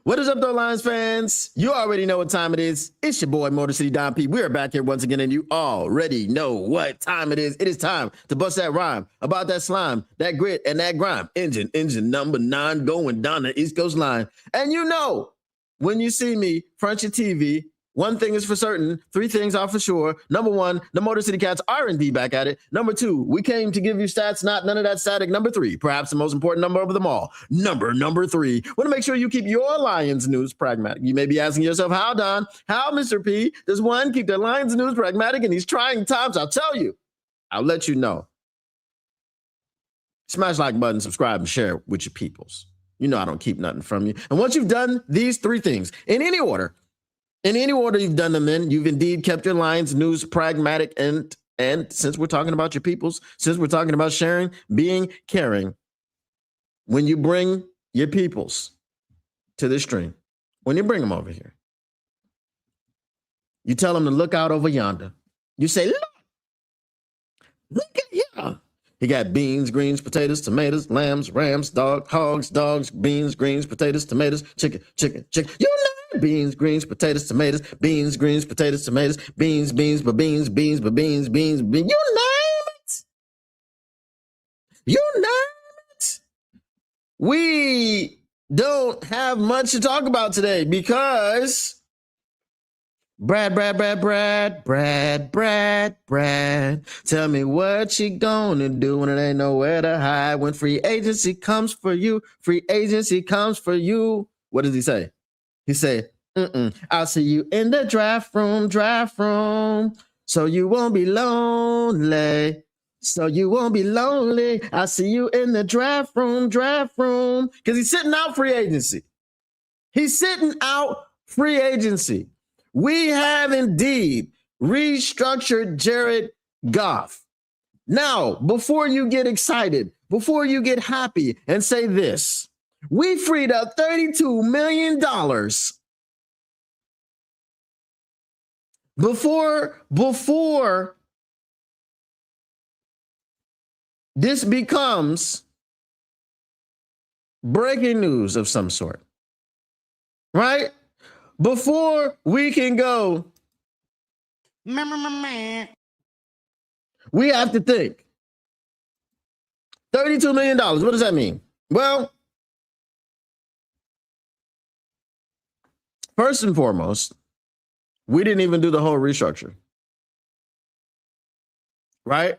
What is up, though, Lions fans? You already know what time it is. It's your boy, Motor City Don P. We are back here once again, and you already know what time it is. It is time to bust that rhyme about that slime, that grit, and that grime. Engine number 9 going down the East Coast line. And you know, when you see me front your TV, one thing is for certain, 3 things are for sure. Number 1, the Motor City Cats are indeed back at it. Number 2, we came to give you stats, not none of that static. Number 3, perhaps the most important number of them all. Number 3. Want to make sure you keep your Lions news pragmatic. You may be asking yourself, how, Don? How, Mr. P, does one keep their Lions news pragmatic in these trying times? I'll tell you. I'll let you know. Smash like button, subscribe, and share with your peoples. You know I don't keep nothing from you. And once you've done these 3 things, in any order you've done them in, you've indeed kept your Lions news pragmatic. And since we're talking about your peoples, since we're talking about sharing, being caring, when you bring your peoples to the stream, when you bring them over here, you tell them to look out over yonder. You say, look at here. He got beans, greens, potatoes, tomatoes, lambs, rams, dogs, beans, greens, potatoes, tomatoes, chicken. You know, beans, greens, potatoes, tomatoes, beans, greens, potatoes, tomatoes, beans, beans. You name it. We don't have much to talk about today because Brad. Tell me what you gonna do when it ain't nowhere to hide. When free agency comes for you. What does he say? He say, I'll see you in the draft room. So you won't be lonely. I'll see you in the draft room. Because he's sitting out free agency. We have indeed restructured Jared Goff. Now, before you get excited, before you get happy and say this, we freed up $32 million before this becomes breaking news of some sort, right? Before we can go, we have to think. $32 million, what does that mean? Well, first and foremost, we didn't even do the whole restructure, right?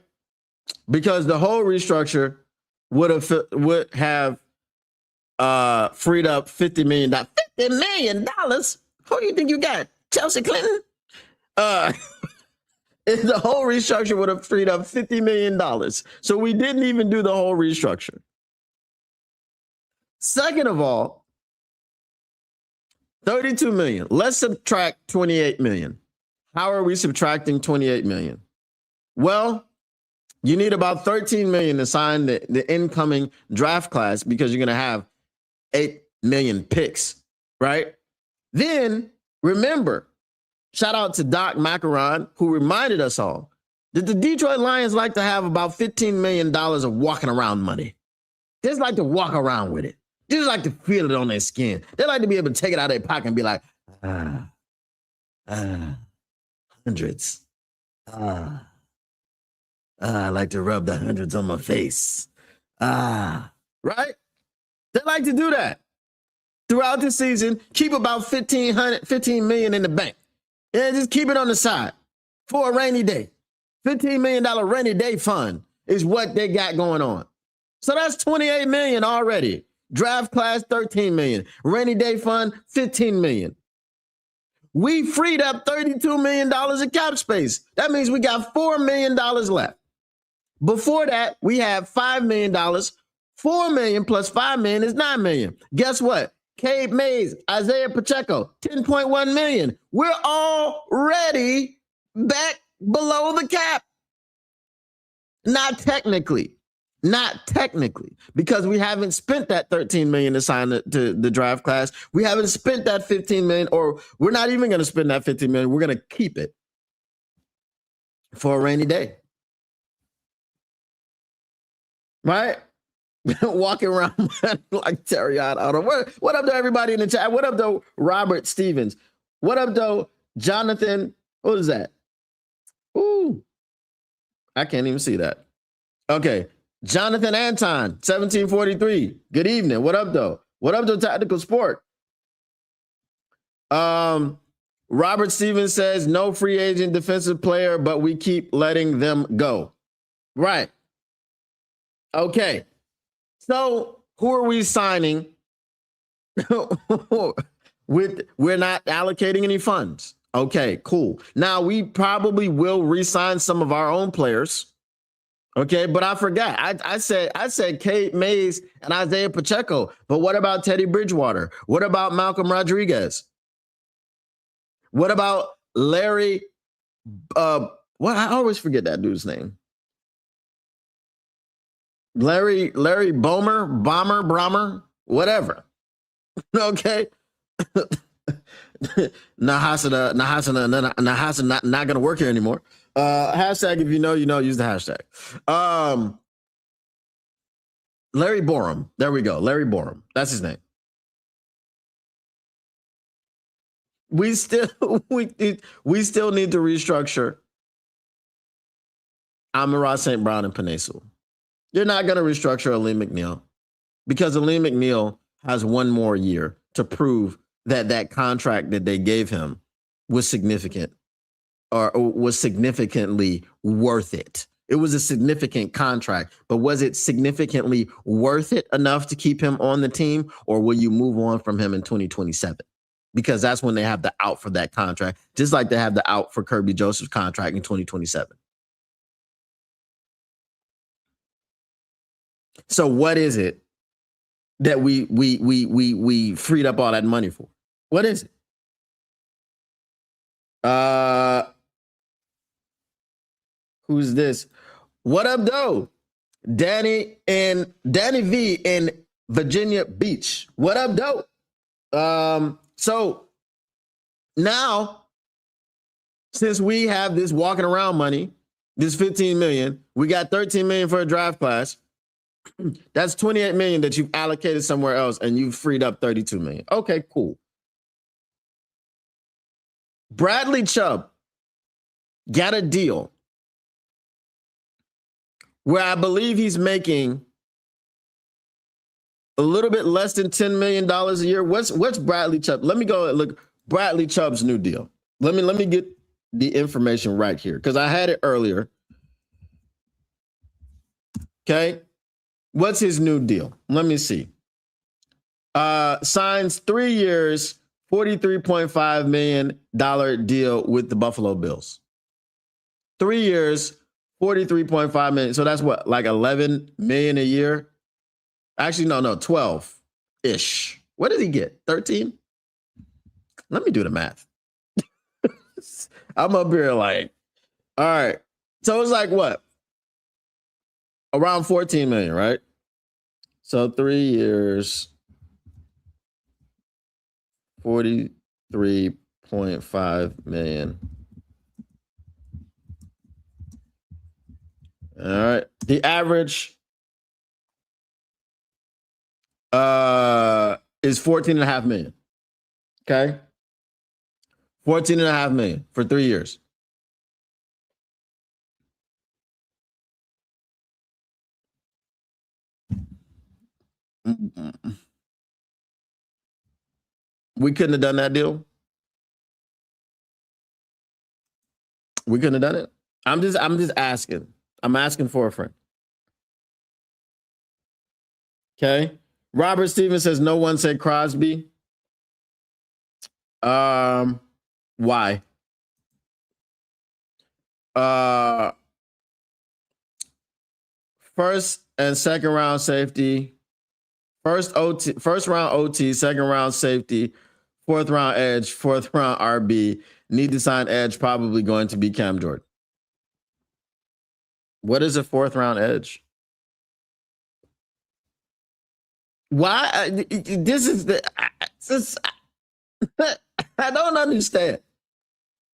Because the whole restructure would have freed up $50 million. $50 million? Who do you think you got? Chelsea Clinton? The whole restructure would have freed up $50 million. So we didn't even do the whole restructure. Second of all, $32 million. Let's subtract $28 million. How are we subtracting $28 million? Well, you need about $13 million to sign the incoming draft class because you're going to have 8 million picks, right? Then remember, shout out to Doc Macaron, who reminded us all that the Detroit Lions like to have about $15 million of walking around money. They just like to walk around with it. They just like to feel it on their skin. They like to be able to take it out of their pocket and be like, hundreds. I like to rub the hundreds on my face. Right? They like to do that. Throughout the season, keep about 15 million in the bank. Yeah, just keep it on the side for a rainy day. $15 million rainy day fund is what they got going on. So that's $28 million already. Draft class, $13 million. Rainy day fund, $15 million. We freed up $32 million in cap space. That means we got $4 million left. Before that, we have $5 million. $4 million plus $5 million is $9 million. Guess what? Cade Mays, Isaiah Pacheco, $10.1 million. We're already back below the cap. Not technically, because we haven't spent that $13 million to sign the draft class. We haven't spent that $15 million, or we're not even going to spend that $15 million. We're going to keep it for a rainy day. Right? Walking around like Terry Otto. What up, though, everybody in the chat? What up, though, Robert Stevens? What up, though, Jonathan? What is that? Ooh, I can't even see that. Okay, Jonathan Anton, 1743. Good evening. What up, though? What up, though, Tactical Sport? Robert Stevens says no free agent defensive player, but we keep letting them go. Right. Okay. So who are we signing? We're not allocating any funds. Okay, cool. Now we probably will re-sign some of our own players. Okay, but I forgot. I said Kate Mays and Isaiah Pacheco. But what about Teddy Bridgewater? What about Malcolm Rodriguez? What about Larry? What I always forget that dude's name. Larry Bomber, whatever. Okay. Nahasa not gonna work here anymore. Hashtag if you know, use the hashtag. Larry Borum. There we go. Larry Borum. That's his name. We still need to restructure Amon-Ra St. Brown and Penei Sewell. You're not going to restructure Aleem McNeil because Aleem McNeil has one more year to prove that contract that they gave him was significant or was significantly worth it. It was a significant contract, but was it significantly worth it enough to keep him on the team, or will you move on from him in 2027? Because that's when they have the out for that contract, just like they have the out for Kirby Joseph's contract in 2027. So what is it that we freed up all that money for? What is it? Who's this? What up, though? Danny V in Virginia Beach. What up, though? So now, since we have this walking around money, this $15 million, we got $13 million for a draft class. That's $28 million that you've allocated somewhere else, and you've freed up $32 million. Okay, cool. Bradley Chubb got a deal where I believe he's making a little bit less than $10 million a year. What's Bradley Chubb? Let me go and look Bradley Chubb's new deal. Let me get the information right here because I had it earlier. Okay. What's his new deal? Let me see. Signs 3 years, $43.5 million deal with the Buffalo Bills. 3 years, $43.5 million. So that's what, like $11 million a year? Actually, no, 12-ish. What did he get? 13? Let me do the math. I'm up here like, all right. So it's like what? Around 14 million, right? So 3 years, 43.5 million. All right. The average is 14.5 million. Okay. 14.5 million for 3 years. We couldn't have done that deal. We couldn't have done it. I'm just asking. I'm asking for a friend. Okay. Robert Stevens says no one said Crosby. Why? First and second round safety. First round OT, second round safety, fourth round edge, fourth round RB. Need to sign edge, probably going to be Cam Jordan. What is a fourth round edge? Why? This is the. I don't understand.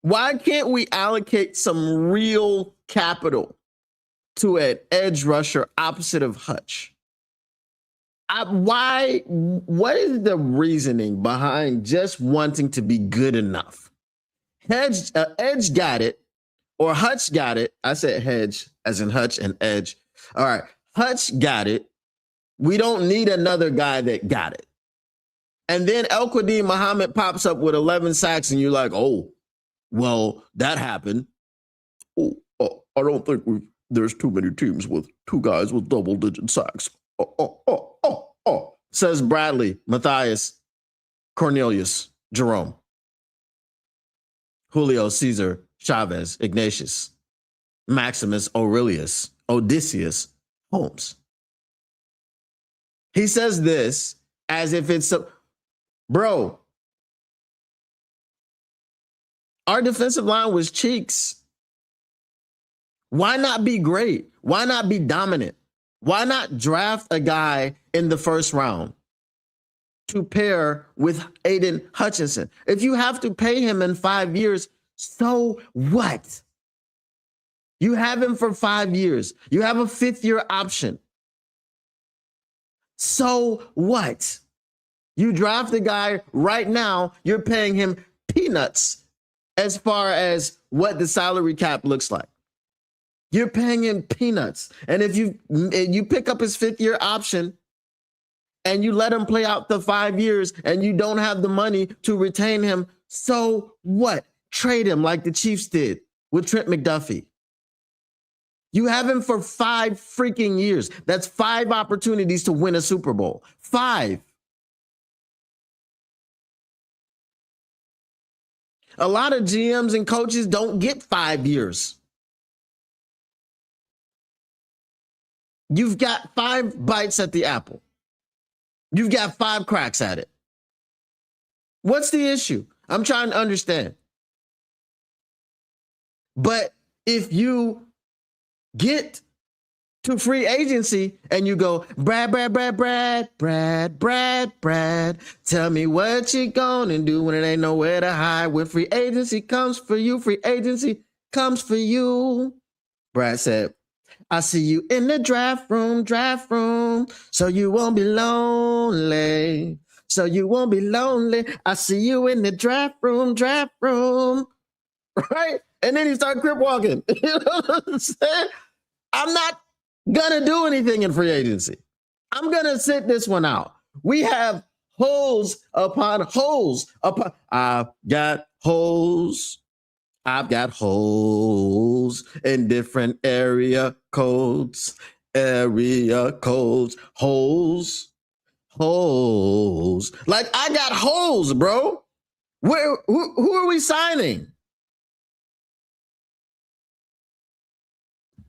Why can't we allocate some real capital to an edge rusher opposite of Hutch? What is the reasoning behind just wanting to be good enough? Edge got it, or Hutch got it. I said Hedge as in Hutch and Edge. All right, Hutch got it. We don't need another guy that got it. And then El Qadim Muhammad pops up with 11 sacks, and you're like, oh, well, that happened. Oh, I don't think there's too many teams with two guys with double-digit sacks. Says Bradley, Matthias, Cornelius, Jerome, Julio, Caesar, Chavez, Ignatius, Maximus, Aurelius, Odysseus, Holmes. He says this as if it's bro, our defensive line was cheeks. Why not be great? Why not be dominant? Why not draft a guy in the first round to pair with Aiden Hutchinson? If you have to pay him in 5 years, so what? You have him for 5 years. You have a 5th-year option. So what? You draft the guy right now, you're paying him peanuts as far as what the salary cap looks like. You're paying him peanuts. And if you pick up his 5th-year option and you let him play out the 5 years and you don't have the money to retain him, so what? Trade him like the Chiefs did with Trent McDuffie. You have him for 5 freaking years. That's 5 opportunities to win a Super Bowl. 5. A lot of GMs and coaches don't get 5 years. You've got 5 bites at the apple. You've got 5 cracks at it. What's the issue? I'm trying to understand. But if you get to free agency and you go, Brad, tell me what you gonna do when it ain't nowhere to hide. When free agency comes for you, free agency comes for you. Brad said, I see you in the draft room, so you won't be lonely. So you won't be lonely. I see you in the draft room. Right? And then he started crip walking. You know what I'm saying? I'm not gonna do anything in free agency. I'm gonna sit this one out. We have holes upon holes upon. I've got holes in different area codes, holes. Like I got holes, bro. Who are we signing?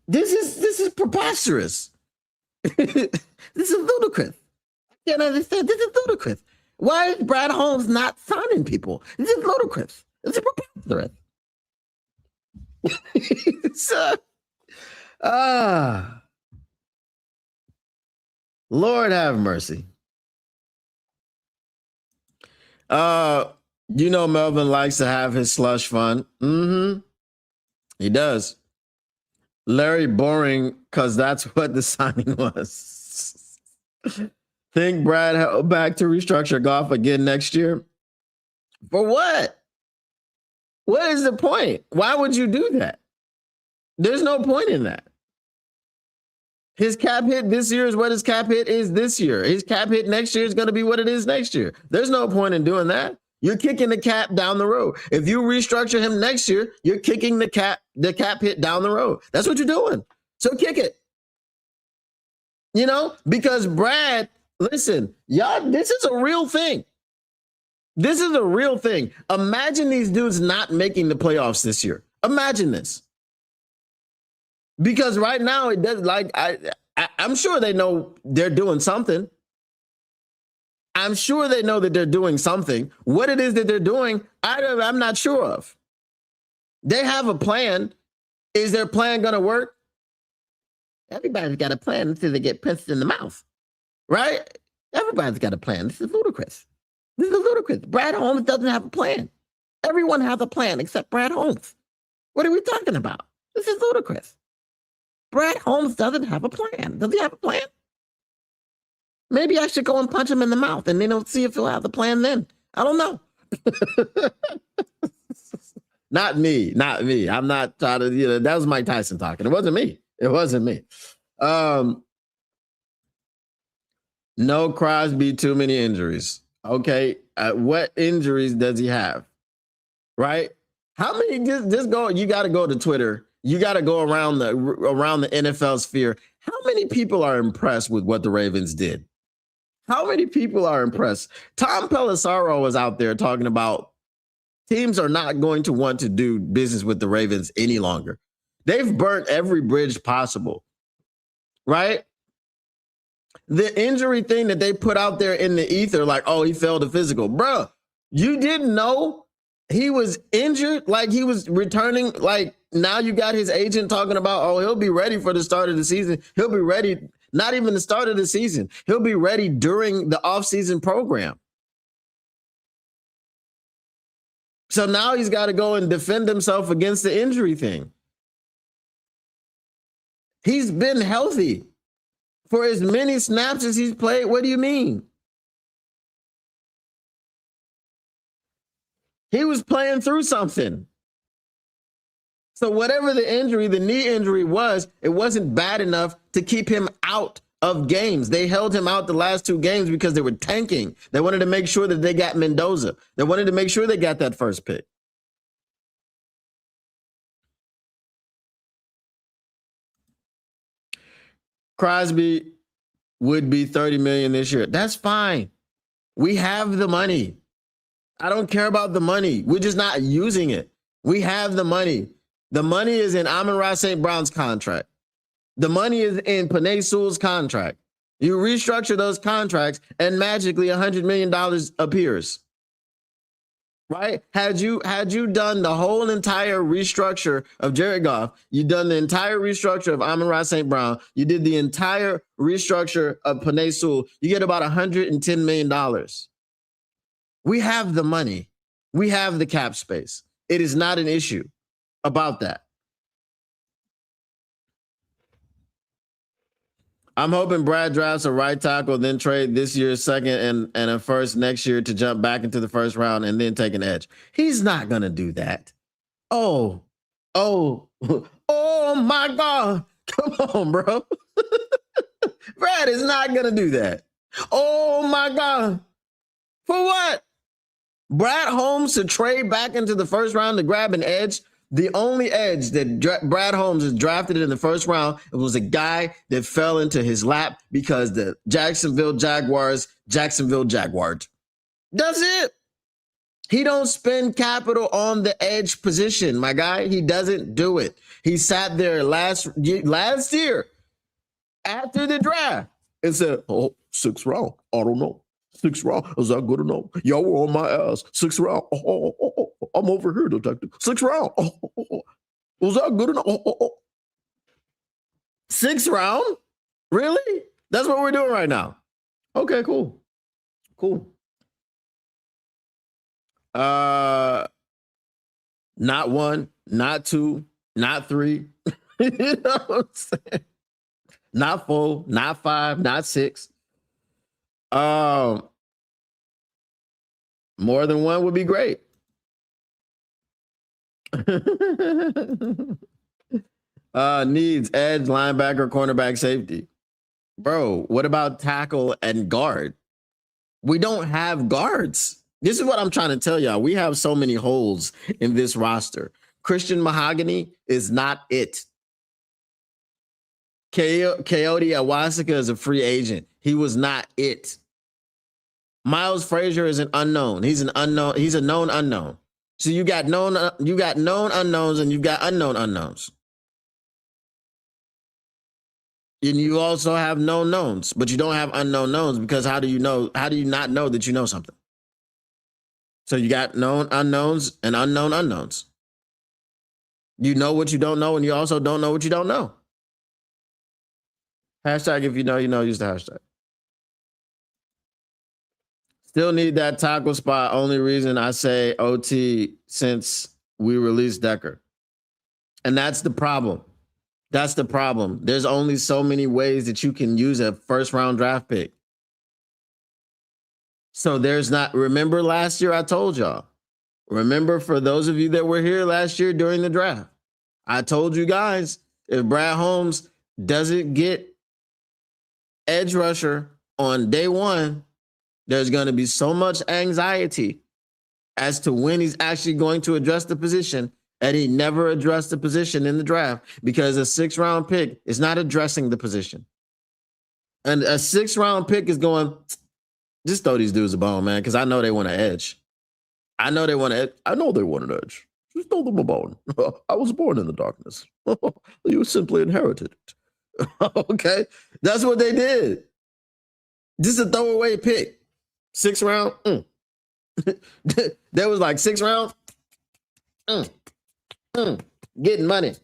This is preposterous. This is ludicrous. I can't understand. This is ludicrous. Why is Brad Holmes not signing people? This is ludicrous. This is preposterous. Lord have mercy. You know Melvin likes to have his slush fund. He does. Larry boring, because that's what the signing was. Think Brad held back to restructure Goff again next year? For what? What is the point? Why would you do that? There's no point in that. His cap hit this year is what his cap hit is this year. His cap hit next year is going to be what it is next year. There's no point in doing that. You're kicking the cap down the road. If you restructure him next year, you're kicking the cap hit down the road. That's what you're doing. So kick it. You know, because Brad, listen, y'all, this is a real thing. This is a real thing. Imagine these dudes not making the playoffs this year. Imagine this. Because right now it does, like I'm sure they know they're doing something. I'm sure they know that they're doing something. What it is that they're doing, I'm not sure of. They have a plan. Is their plan going to work? Everybody's got a plan until they get punched in the mouth, right? Everybody's got a plan. This is ludicrous. Brad Holmes doesn't have a plan. Everyone has a plan except Brad Holmes. What are we talking about? This is ludicrous. Brad Holmes doesn't have a plan. Does he have a plan? Maybe I should go and punch him in the mouth and then see if he'll have the plan then. I don't know. Not me. I'm not trying to, that was Mike Tyson talking. It wasn't me. No Crosby, too many injuries. Okay. What injuries does he have? Right? How many, just go, you got to go to Twitter. You got to go around the NFL sphere. How many people are impressed with what the Ravens did? How many people are impressed? Tom Pelissero was out there talking about teams are not going to want to do business with the Ravens any longer. They've burnt every bridge possible, right? The injury thing that they put out there in the ether, like, oh, he failed a physical. Bro, you didn't know he was injured? Like he was returning? Like now you got his agent talking about, oh, he'll be ready for the start of the season. He'll be ready, not even the start of the season. He'll be ready during the offseason program. So now he's got to go and defend himself against the injury thing. He's been healthy for as many snaps as he's played. What do you mean? He was playing through something. So whatever the injury, the knee injury was, it wasn't bad enough to keep him out of games. They held him out the last 2 games because they were tanking. They wanted to make sure that they got Mendoza. They wanted to make sure they got that first pick. Crosby would be $30 million this year. That's fine. We have the money. I don't care about the money. We're just not using it. We have the money. The money is in Amon-Ra St. Brown's contract. The money is in Penei Sewell's contract. You restructure those contracts and magically $100 million appears. Right? Had you done the whole entire restructure of Jared Goff, you done the entire restructure of Amon-Ra St. Brown, you did the entire restructure of Penei Sewell, you get about $110 million. We have the money. We have the cap space. It is not an issue about that. I'm hoping Brad drafts a right tackle, then trade this year's second and a first next year to jump back into the first round and then take an edge. He's not going to do that. Oh my God. Come on, bro. Brad is not going to do that. Oh my God. For what? Brad Holmes to trade back into the first round to grab an edge? The only edge that Brad Holmes has drafted in the first round, it was a guy that fell into his lap because the Jacksonville Jaguars. That's it. He don't spend capital on the edge position, my guy. He doesn't do it. He sat there last year after the draft and said, oh, 6th round. I don't know. 6th round. Is that good enough? Y'all were on my ass. 6th round. I'm over here, detective. 6th round. Was that good enough? 6th round? Really? That's what we're doing right now. Okay, cool. Not 1, not 2, not 3. You know what I'm saying? Not 4, not 5, not 6. More than 1 would be great. Needs edge, linebacker, cornerback, safety. Bro, what about tackle and guard? We don't have guards. This is what I'm trying to tell y'all. We have so many holes in this roster. Christian Mahogany is not it. Coyote Awasika is a free agent. He was not it. Miles Frazier is an unknown. He's an unknown. He's a known unknown. So you got known unknowns and you've got unknown unknowns. And you also have known knowns, but you don't have unknown knowns because how do you not know that you know something? So you got known unknowns and unknown unknowns. You know what you don't know, and you also don't know what you don't know. Hashtag if you know, use the hashtag. Still need that tackle spot. Only reason I say OT since we released Decker. And that's the problem. There's only so many ways that you can use a first round draft pick. So there's not, remember last year I told y'all, remember for those of you that were here last year during the draft, I told you guys, if Brad Holmes doesn't get edge rusher on day one, there's going to be so much anxiety as to when he's actually going to address the position, and he never addressed the position in the draft because a 6th-round pick is not addressing the position. And a 6th-round pick is going, just throw these dudes a bone, man, because I know they want an edge. I know they want an edge. Just throw them a bone. I was born in the darkness. You simply inherited it. Okay? That's what they did. Just a throwaway pick. 6th round. There was like 6 rounds. Getting money.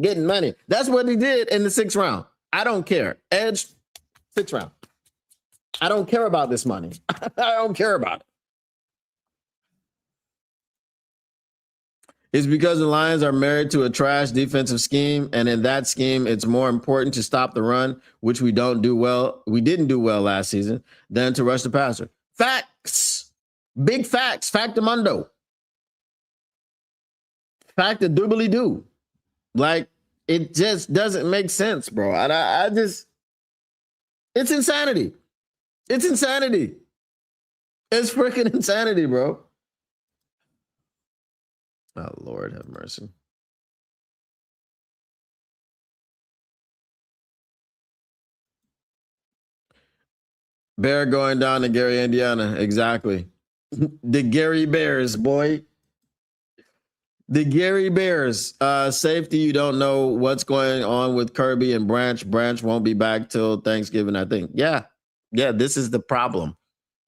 Getting money. That's what he did in the 6th round. I don't care. Edge, 6th round. I don't care about this money. I don't care about it. It's because the Lions are married to a trash defensive scheme, and in that scheme, it's more important to stop the run, which we don't do well. We didn't do well last season, than to rush the passer. Facts. Big facts. Factamundo. Fact-a-doobly-doo. Like, it just doesn't make sense, bro. I just, it's insanity. It's insanity. It's freaking insanity, bro. Oh, Lord have mercy. Bear going down to Gary, Indiana. Exactly. The Gary Bears, boy. The Gary Bears. Safety, you don't know what's going on with Kirby and Branch. Branch won't be back till Thanksgiving, I think. Yeah, this is the problem.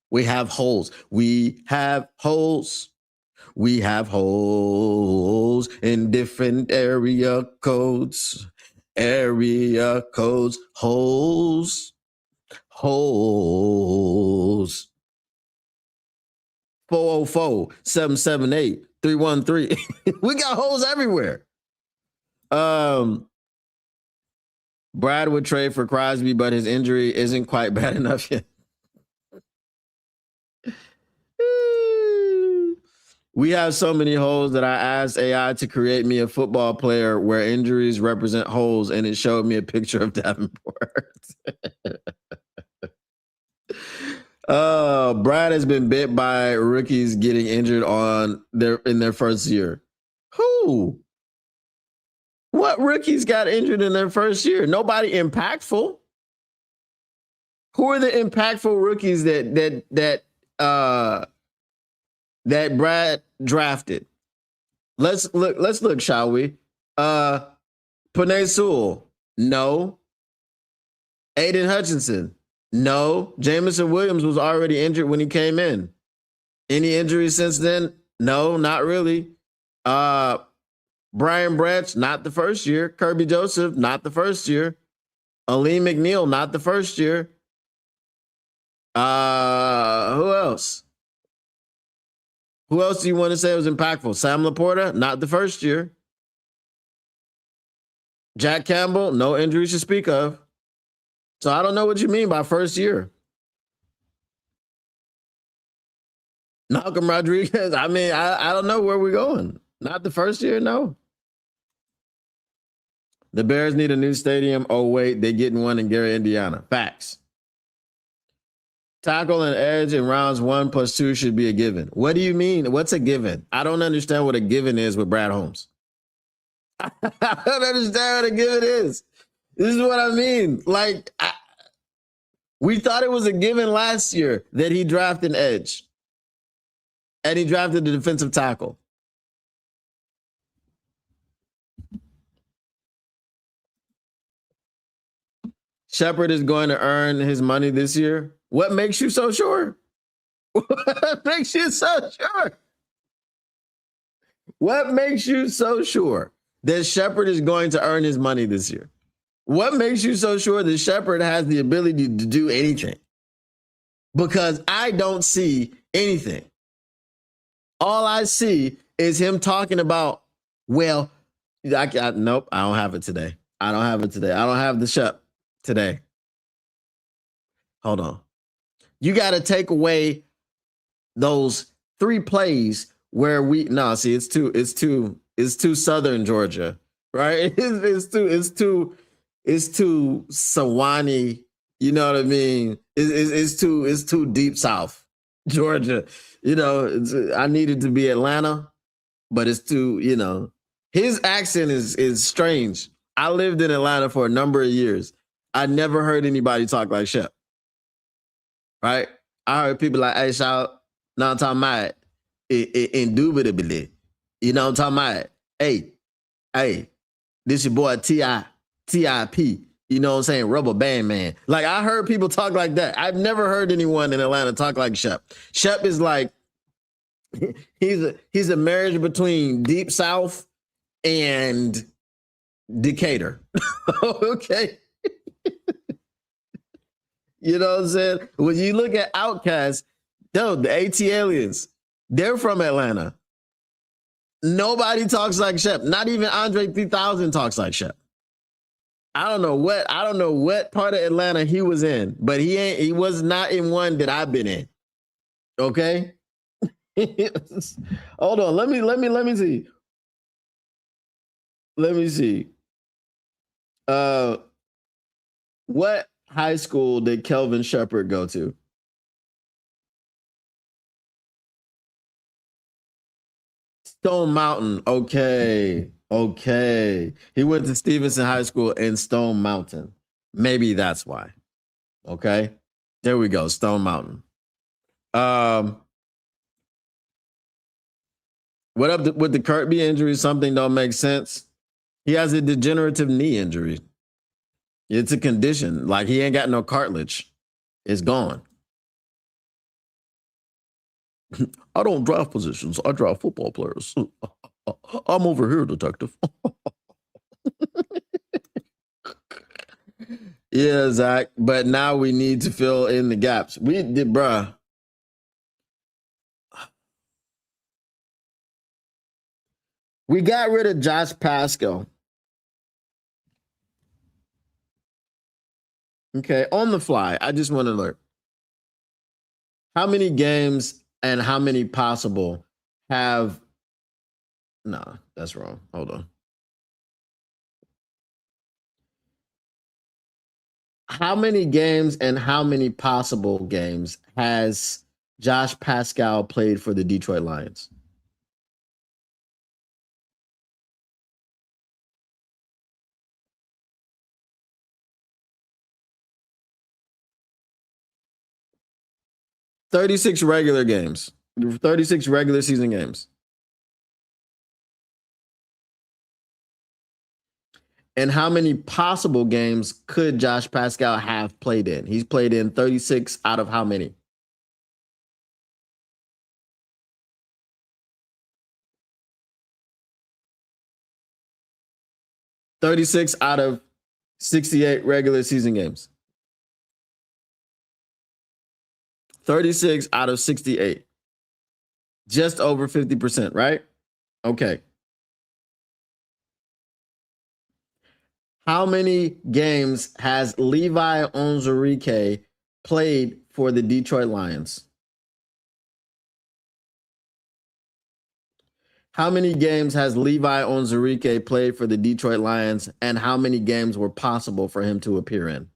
We have holes. We have holes in different area codes. Holes. 404-778-313. We got holes everywhere. Brad would trade for Crosby, but his injury isn't quite bad enough yet. We have so many holes that I asked AI to create me a football player where injuries represent holes, and it showed me a picture of Davenport. Brad has been bit by rookies getting injured in their first year. Who? What rookies got injured in their first year? Nobody impactful. Who are the impactful rookies that Brad drafted? Let's look, shall we? Penei Sewell, no. Aiden Hutchinson, no. Jamison Williams was already injured when he came in. Any injuries since then? No, not really. Brian Branch, not the first year. Kirby Joseph, not the first year. Aleem McNeil, not the first year. Who else? Who else do you want to say was impactful? Sam Laporta, not the first year. Jack Campbell, no injuries to speak of. So I don't know what you mean by first year. Malcolm Rodriguez, I mean, I don't know where we're going. Not the first year, no. The Bears need a new stadium. Oh, wait, they're getting one in Gary, Indiana. Facts. Tackle and edge in rounds 1+2 should be a given. What do you mean? What's a given? I don't understand what a given is with Brad Holmes. I don't understand what a given is. This is what I mean. Like, we thought it was a given last year that he drafted an edge. And he drafted the defensive tackle. Shepard is going to earn his money this year. What makes you so sure? What makes you so sure? What makes you so sure that Shepard is going to earn his money this year? What makes you so sure that Shepard has the ability to do anything? Because I don't see anything. All I see is him talking about, well, nope, I don't have it today. I don't have it today. I don't have the Shep today. Hold on. You got to take away those 3 plays where it's too Southern Georgia, right? It's too Sewanee. You know what I mean? It's too deep South Georgia. I needed to be Atlanta, but it's too. His accent is strange. I lived in Atlanta for a number of years. I never heard anybody talk like Shep. Right? I heard people like, hey, shout, no, I'm talking about indubitably. You know what I'm talking about? Hey, this your boy TIP. You know what I'm saying? Rubber Band Man. Like, I heard people talk like that. I've never heard anyone in Atlanta talk like Shep. Shep is like, he's a marriage between Deep South and Decatur. Okay. You know what I'm saying? When you look at Outkast, the AT Aliens, they're from Atlanta. Nobody talks like Shep. Not even Andre 3000 talks like Shep. I don't know what part of Atlanta he was in, but he was not in one that I've been in. Okay? Hold on. Let me see. Let me see. What high school did Kelvin Shepard go to? Stone Mountain. Okay. He went to Stevenson High School in Stone Mountain. Maybe that's why. Okay. There we go. Stone Mountain. What up with the Kirby injury? Something don't make sense. He has a degenerative knee injury. It's a condition. Like, he ain't got no cartilage. It's gone. I don't draft positions. I draft football players. I'm over here, detective. Yeah, Zach. But now we need to fill in the gaps. We did, bruh. We got rid of Josh Pascal. Okay, on the fly. I just want to learn how many games and how many possible have. No, that's wrong. Hold on. How many games and how many possible games has Josh Pascal played for the Detroit Lions? $36 regular games. 36 regular season games. And how many possible games could Josh Pascal have played in? He's played in 36 out of how many? $36 out of 68 regular season games. 36 out of 68. Just over 50%, right? Okay. How many games has Levi Onwuzurike played for the Detroit Lions? How many games has Levi Onwuzurike played for the Detroit Lions, and how many games were possible for him to appear in?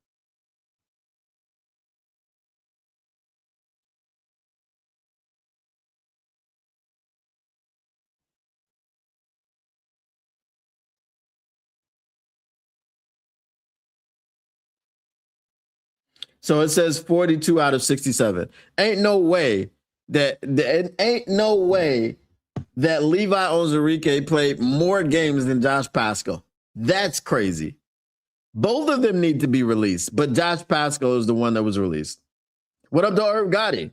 So it says 42 out of 67. Ain't no way that Levi Onwuzurike played more games than Josh Pascal. That's crazy. Both of them need to be released, but Josh Pascal is the one that was released. What up to Herb Gotti?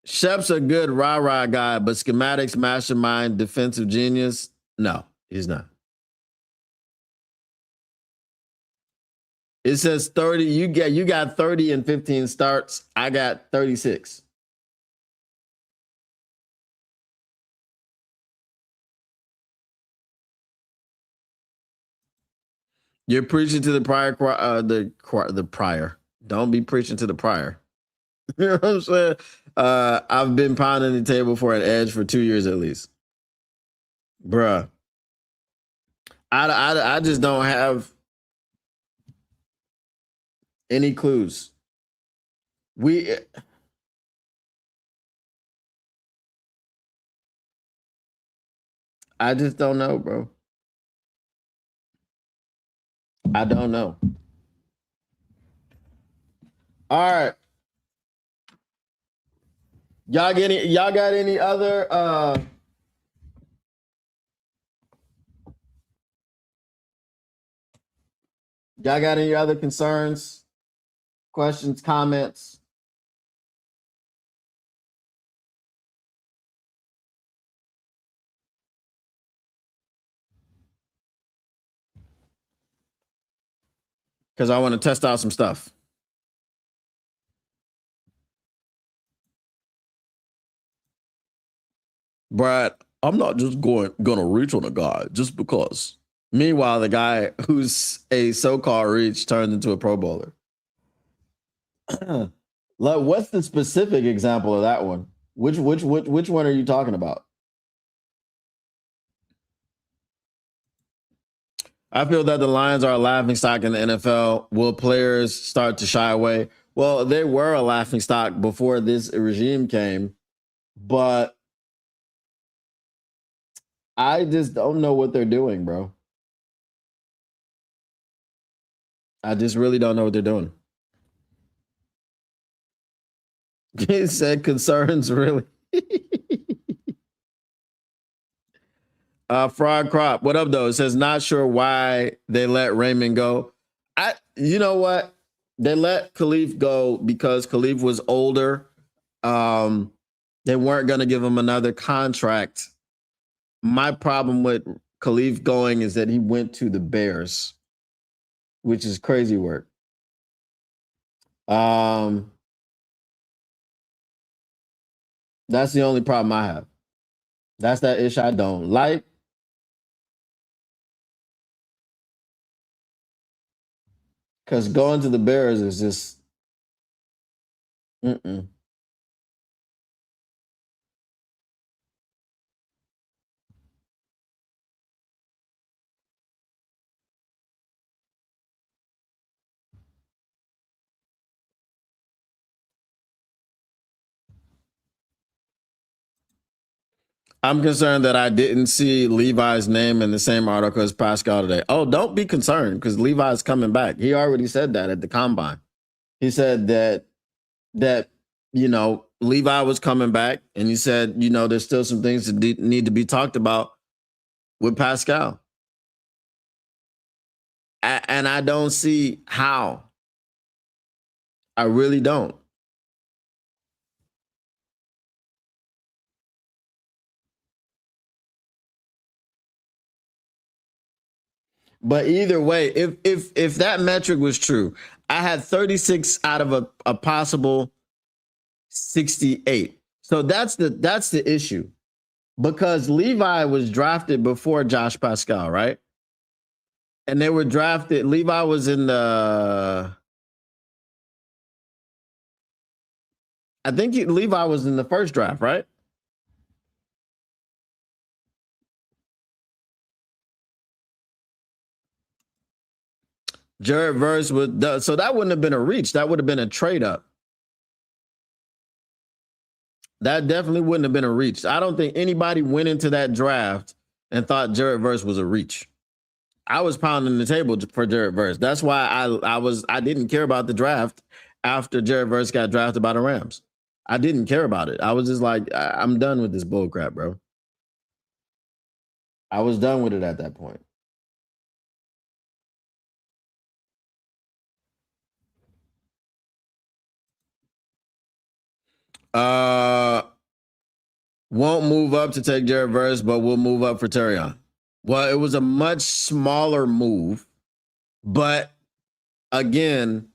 Shep's a good rah-rah guy, but schematics, mastermind, defensive genius. No, he's not. It says 30. You got 30 and 15 starts. I got 36. You're preaching to the prior. Don't be preaching to the prior. You know what I'm saying? I've been pounding the table for an edge for 2 years at least. Bruh. I just don't have any clues. I just don't know, bro. I don't know. All right. Y'all got any other y'all got any other concerns, questions, comments? Because I want to test out some stuff. Brad, I'm not just gonna reach on a guy just because. Meanwhile, the guy who's a so-called reach turned into a Pro Bowler. What's the specific example of that one? Which one are you talking about? I feel that the Lions are a laughingstock in the NFL. Will players start to shy away? Well, they were a laughingstock before this regime came, but I just don't know what they're doing, bro. I just really don't know what they're doing. He said concerns, really. Frog Crop, what up though? It says not sure why they let Raymond go. You know what? They let Khalif go because Khalif was older. They weren't going to give him another contract. My problem with Khalif going is that he went to the Bears, which is crazy work. That's the only problem I have. That's that ish I don't like. Because going to the Bears is just, I'm concerned that I didn't see Levi's name in the same article as Pascal today. Oh, don't be concerned because Levi's coming back. He already said that at the combine. He said that Levi was coming back, and he said there's still some things that need to be talked about with Pascal, and I don't see how. I really don't. But either way, if that metric was true, I had 36 out of a possible 68. So that's the issue. Because Levi was drafted before Josh Pascal, right? And they were drafted. Levi was in the I think Levi was in the first draft, right? Jared Verse was so that wouldn't have been a reach. That would have been a trade up. That definitely wouldn't have been a reach. I don't think anybody went into that draft and thought Jared Verse was a reach. I was pounding the table for Jared Verse. That's why I didn't care about the draft after Jared Verse got drafted by the Rams. I didn't care about it. I was just like, I'm done with this bull crap, bro. I was done with it at that point. Won't move up to take Jared Verse, but we'll move up for Terrion. Well, it was a much smaller move, but again,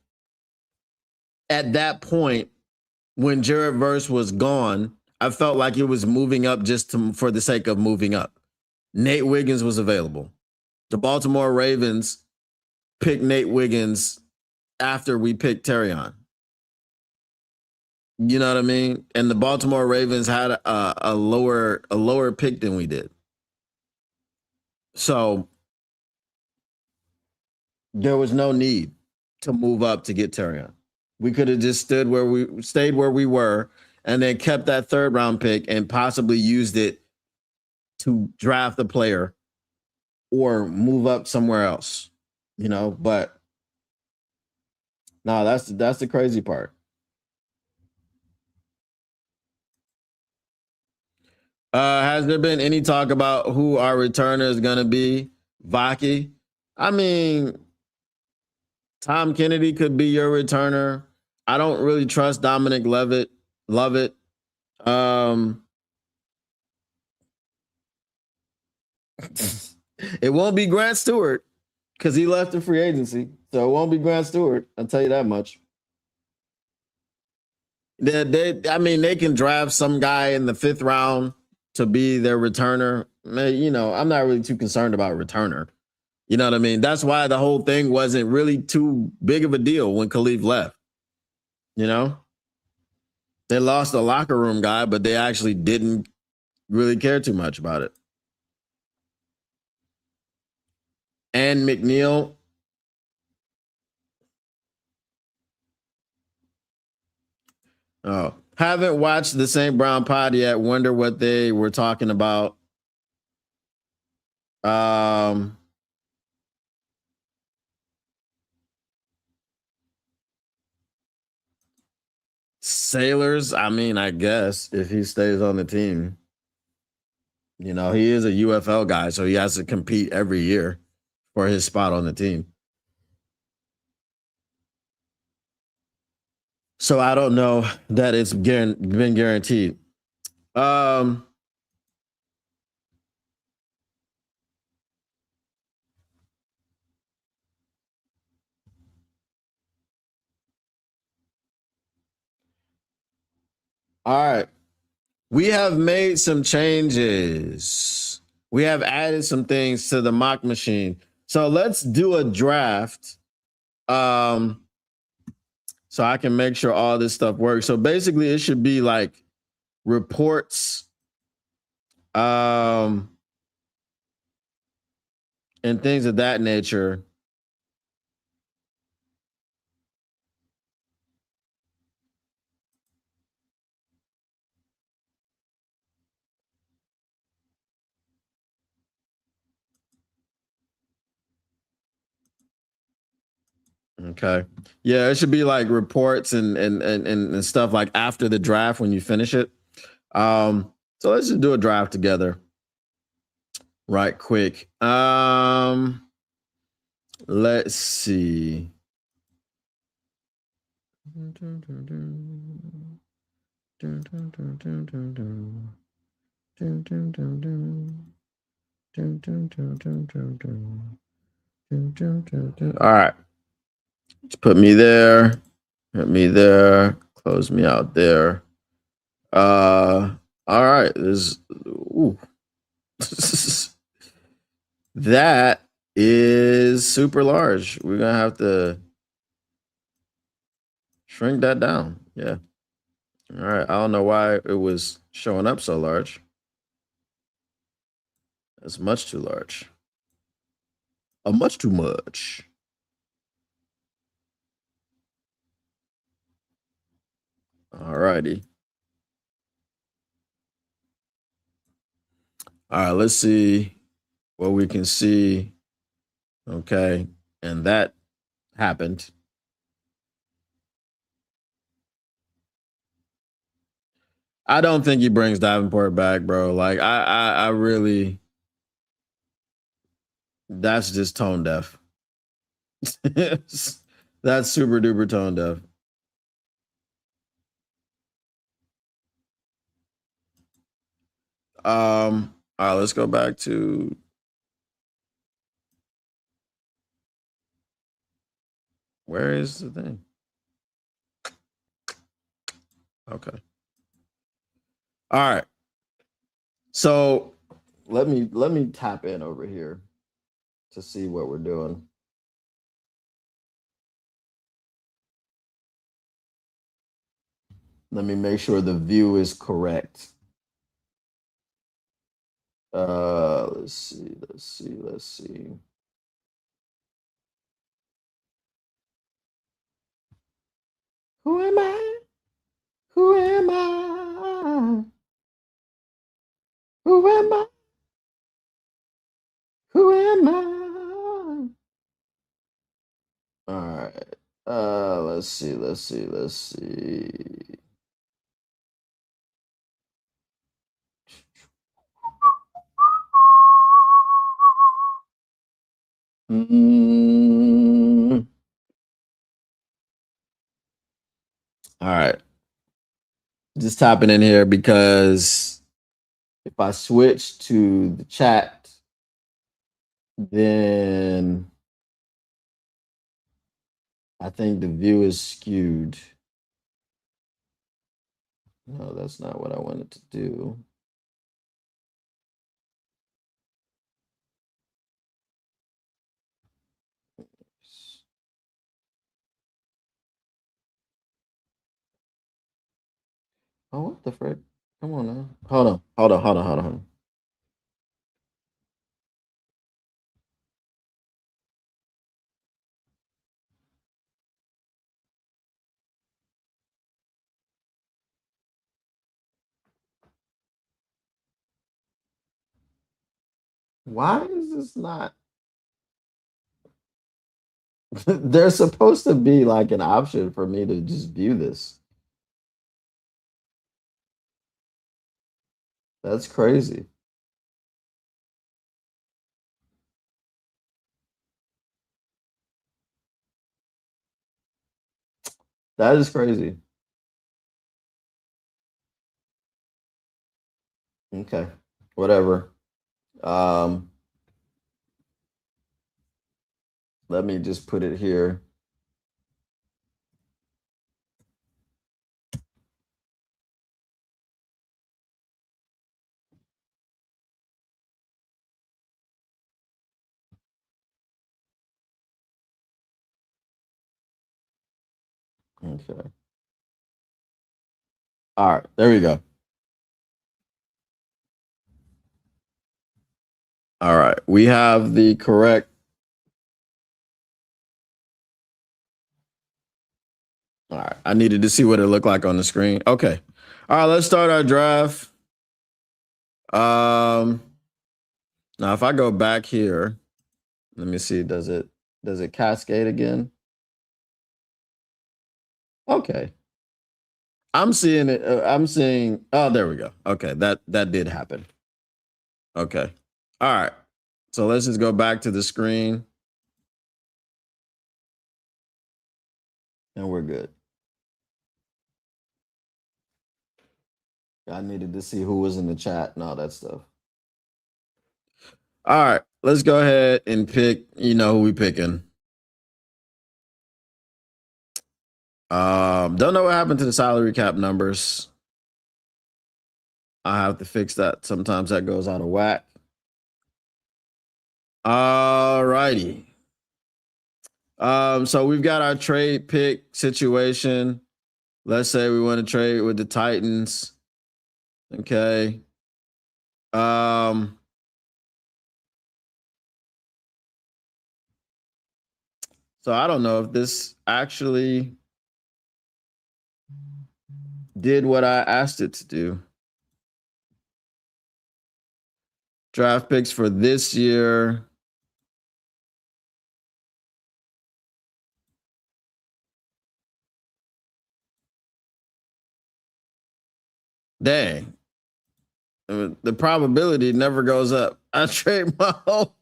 at that point, when Jared Verse was gone, I felt like it was moving up just for the sake of moving up. Nate Wiggins was available. The Baltimore Ravens pick Nate Wiggins after we picked Terrion. You know what I mean? And the Baltimore Ravens had a lower pick than we did. So there was no need to move up to get Terrion. We could have just stayed where we were and then kept that third round pick and possibly used it to draft a player or move up somewhere else. You know, but no, that's the crazy part. Has there been any talk about who our returner is going to be? Vaki? I mean, Tom Kennedy could be your returner. I don't really trust Dominic Levitt. Love it. It won't be Grant Stewart because he left the free agency. So it won't be Grant Stewart. I'll tell you that much. They can draft some guy in the 5th round to be their returner. You know, I'm not really too concerned about returner. You know what I mean? That's why the whole thing wasn't really too big of a deal when Khalif left. You know, they lost a locker room guy, but they actually didn't really care too much about it. And McNeil. Oh, haven't watched the St. Brown pod yet. Wonder what they were talking about. Sailors, I mean, I guess if he stays on the team. You know, he is a UFL guy, so he has to compete every year for his spot on the team. So I don't know that it's been guaranteed. All right. We have made some changes. We have added some things to the mock machine. So let's do a draft. So I can make sure all this stuff works. So basically it should be like reports and things of that nature. Okay. Yeah, it should be like reports and stuff like after the draft when you finish it. So let's just do a draft together. Right quick. Let's see. All right. Just put me there. Put me there. Close me out there. All right. That is super large. We're gonna have to shrink that down. Yeah. All right. I don't know why it was showing up so large. That's much too large. Much too much. All righty. All right, let's see what we can see. Okay. And that happened. I don't think he brings Davenport back, bro. Like I really that's just tone deaf. That's super duper tone deaf. All right, let's go back to where is the thing? Okay. All right. So let me tap in over here to see what we're doing. Let me make sure the view is correct. Let's see. Who am I? Who am I? Who am I? Who am I? All right. Let's see. Mm. All right. Just tapping in here because if I switch to the chat, then I think the view is skewed. No, that's not what I wanted to do. Oh, what the frick? Come on now. Hold on. Why is this not? There's supposed to be like an option for me to just view this. That's crazy. That is crazy. Okay. Whatever. Um, Let me just put it here. Okay. All right. There we go. All right. We have the correct. All right. I needed to see what it looked like on the screen. Okay. All right. Let's start our draft. Now if I go back here, let me see. Does it cascade again? Okay. I'm seeing it. I'm seeing. Oh, there we go. Okay, that did happen. Okay. All right. So let's just go back to the screen, and we're good. I needed to see who was in the chat and all that stuff. All right. Let's go ahead and pick. You know who we picking. Don't know what happened to the salary cap numbers. I have to fix that. Sometimes that goes out of whack. All righty. So we've got our trade pick situation. Let's say we want to trade with the Titans. Okay. So I don't know if this actually did what I asked it to do. Draft picks for this year. Dang. The probability never goes up. I trade my whole.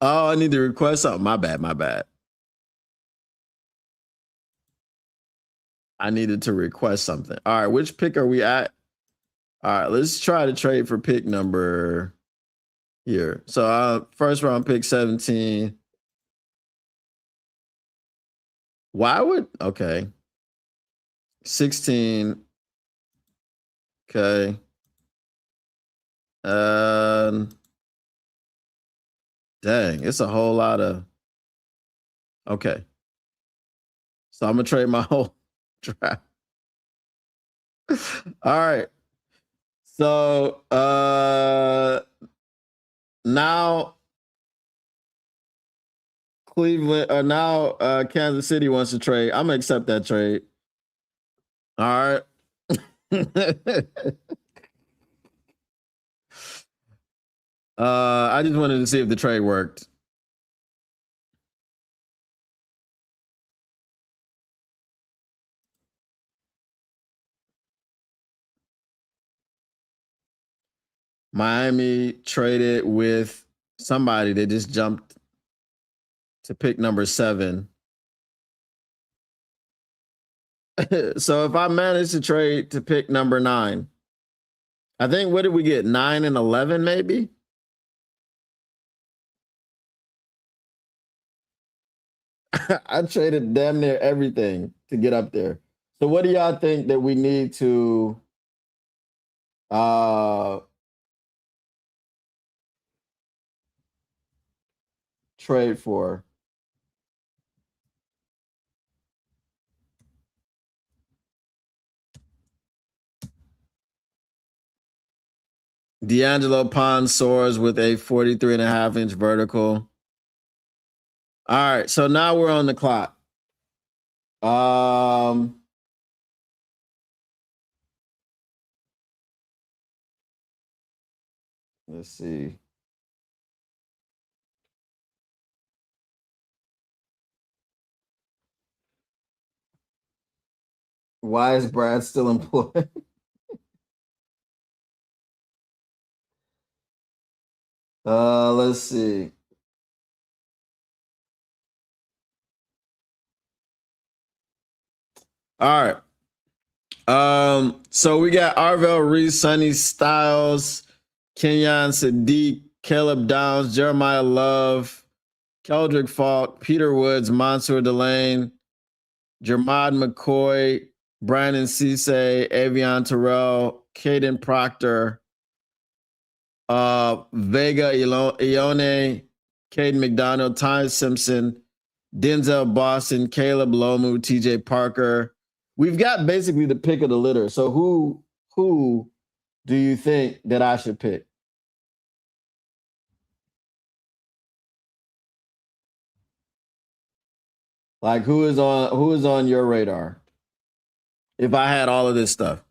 Oh, I need to request something. My bad. I needed to request something. All right, which pick are we at? All right, let's try to trade for pick number here. So first round pick 17. Why would 16. Okay. Dang, it's a whole lot of okay. So I'm gonna trade my whole draft. All right. So now Cleveland or now Kansas City wants to trade. I'm gonna accept that trade. All right. I just wanted to see if the trade worked. Miami traded with somebody that just jumped to pick number 7. So if I manage to trade to pick number 9, I think what did we get? 9 and 11, maybe? I traded damn near everything to get up there. So what do y'all think that we need to trade for? D'Angelo Pond soars with a 43.5-inch vertical. All right, so now we're on the clock. Let's see. Why is Brad still employed? Let's see. All right. So we got Arvell Reese, Sonny Styles, Kenyon Sadiq, Caleb Downs, Jeremiah Love, Keldrick Falk, Peter Woods, Mansour Delane, Jermad McCoy, Brandon Cisse, Avion Terrell, Caden Proctor, Vega Ione, Caden McDonald, Ty Simpson, Denzel Boston, Caleb Lomu, TJ Parker. We've got basically the pick of the litter. So who do you think that I should pick? Like who is on your radar? If I had all of this stuff.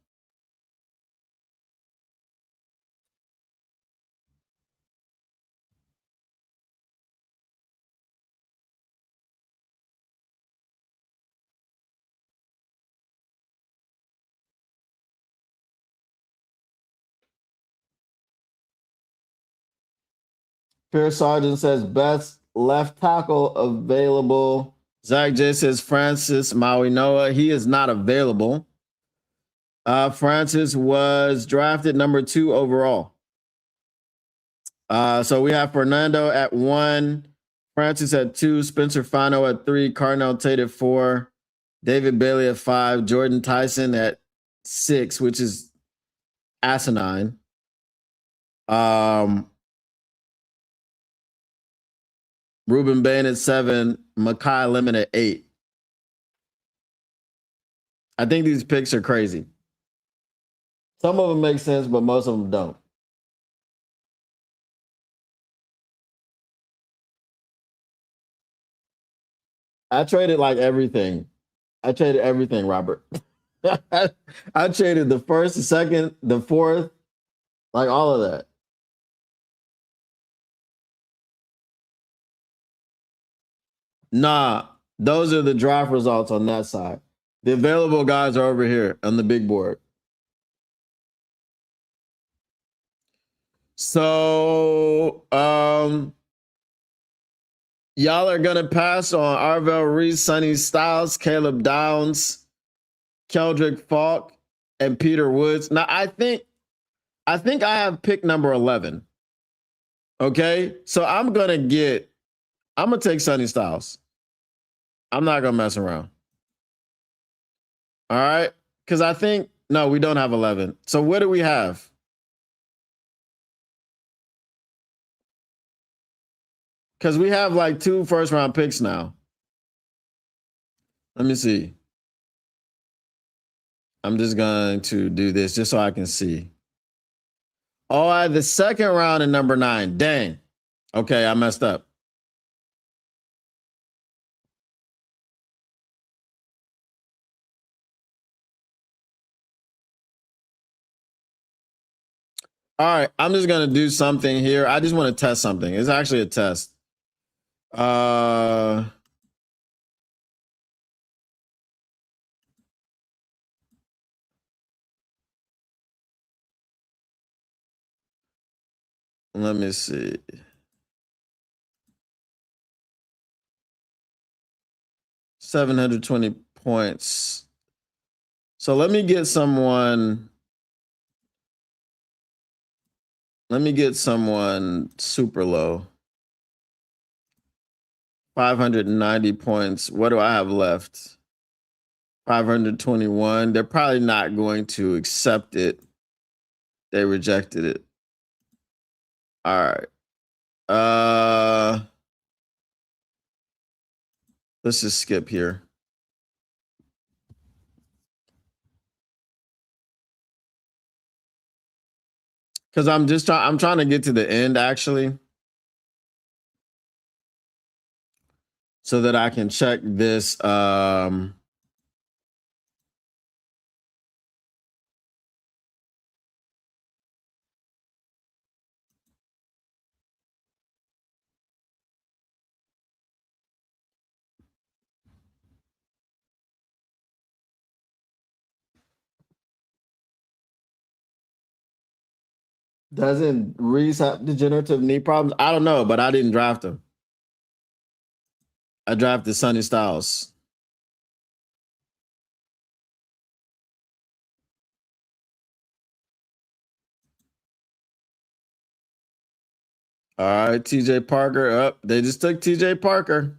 Pierce Sargent says best left tackle available. Zach J says Francis Maui Noah. He is not available. Francis was drafted number 2 overall. So we have Fernando at 1, Francis at 2, Spencer Fano at 3, Cardinal Tate at 4, David Bailey at 5, Jordan Tyson at 6, which is asinine. Ruben Bain at 7, Makai Lemon at 8. I think these picks are crazy. Some of them make sense, but most of them don't. I traded like everything. I traded everything, Robert. I traded the first, the second, the fourth, like all of that. Nah, those are the draft results on that side. The available guys are over here on the big board. So, y'all are gonna pass on Arvell Reese, Sonny Styles, Caleb Downs, Keldrick Falk, and Peter Woods. Now, I think I have pick number 11. Okay, so I'm gonna take Sonny Styles. I'm not gonna mess around. All right, because I think no, we don't have 11. So what do we have? Because we have like 2 first-round picks now. Let me see. I'm just going to do this just so I can see. Oh, I had the second round in number 9. Dang. Okay, I messed up. All right, I'm just gonna do something here. I just want to test something. It's actually a test. Let me see. $720 points. So let me get someone. Let me get someone super low. 590 points. What do I have left? 521. They're probably not going to accept it. They rejected it. All right. Let's just skip here. Because I'm trying to get to the end actually. So that I can check this. Doesn't Reese have degenerative knee problems? I don't know, but I didn't draft him. I drafted Sonny Styles. All right, TJ Parker up. They just took TJ Parker.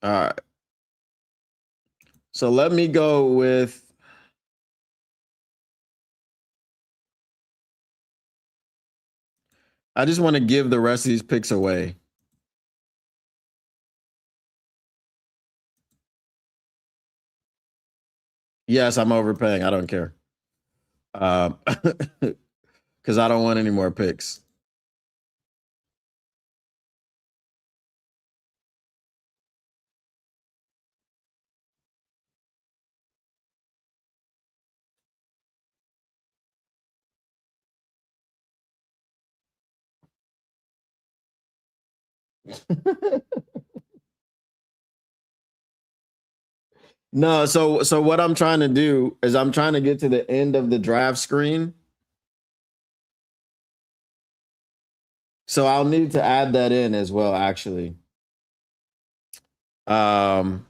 All right. So let me go with I just want to give the rest of these picks away. Yes, I'm overpaying. I don't care. Because I don't want any more picks. No, so what I'm trying to do is I'm trying to get to the end of the draft screen. So I'll need to add that in as well, actually. Um,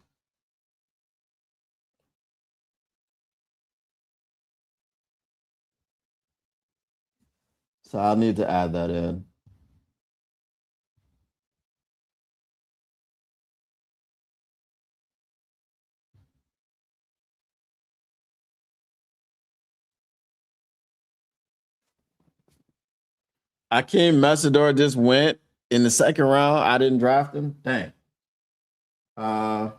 so I'll need to add that in. Akeem Messidor just went in the second round. I didn't draft him. Dang. Uh,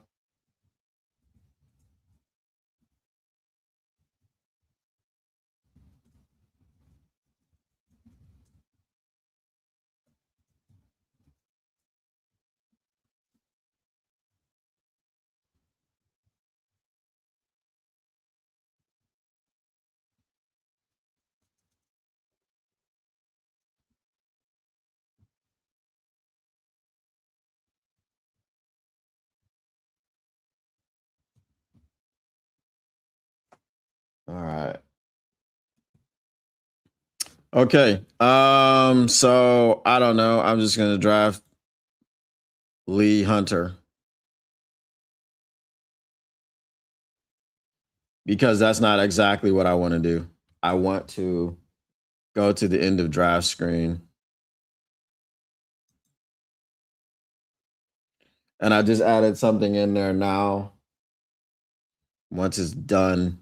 all right. Okay. So I don't know. I'm just gonna draft Lee Hunter because that's not exactly what I want to do. I want to go to the end of draft screen. And I just added something in there now. Once it's done.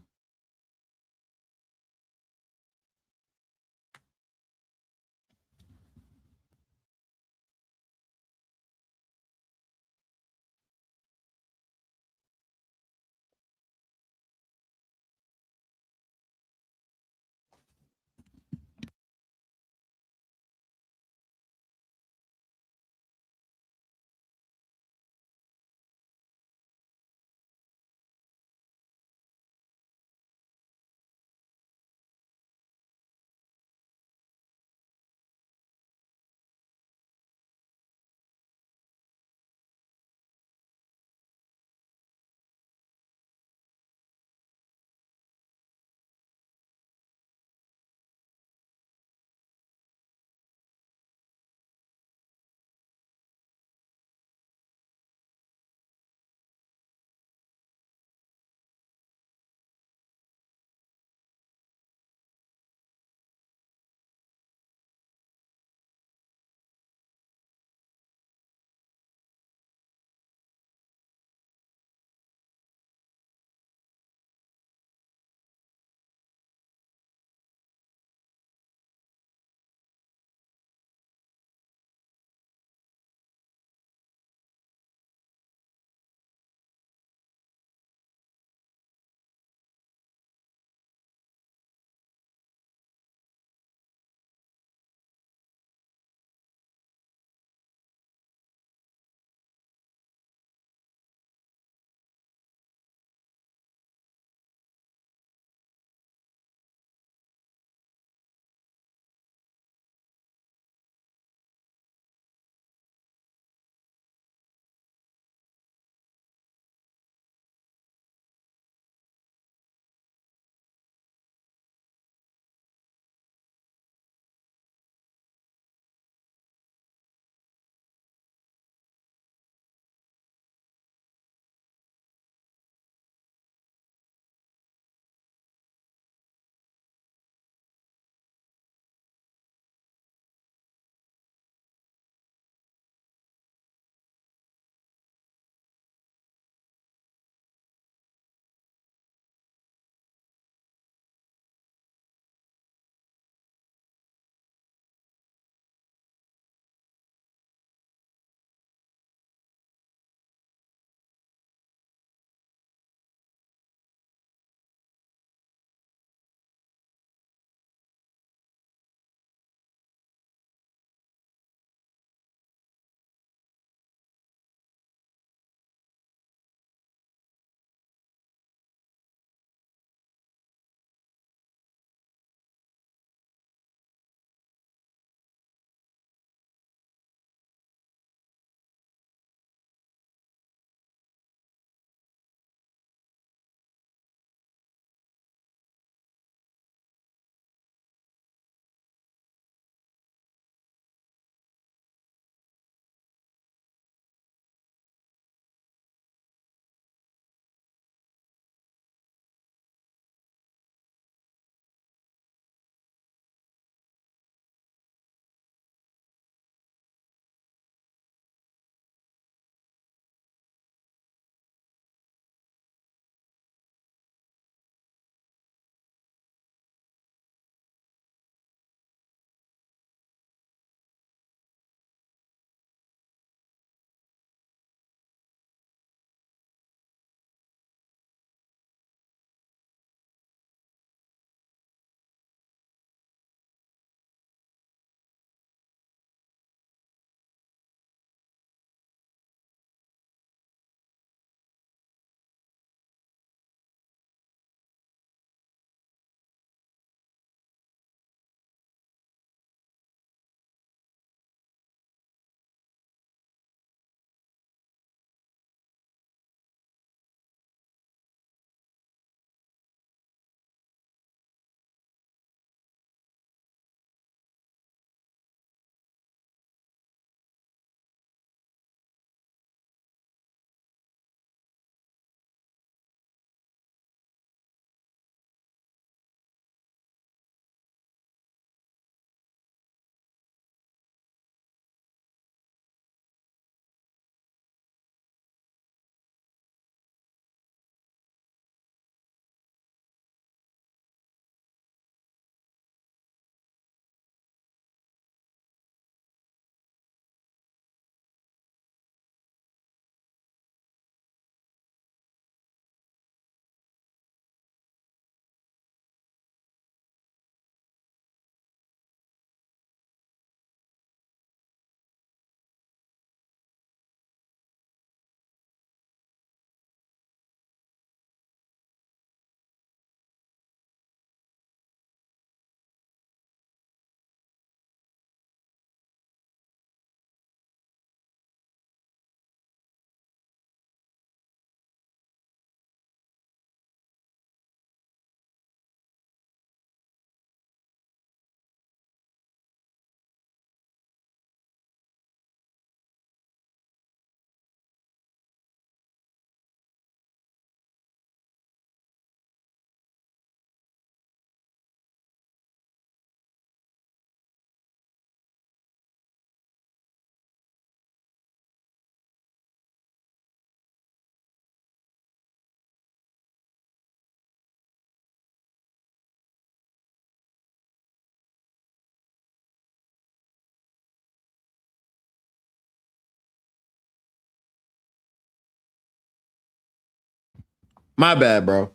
My bad, bro.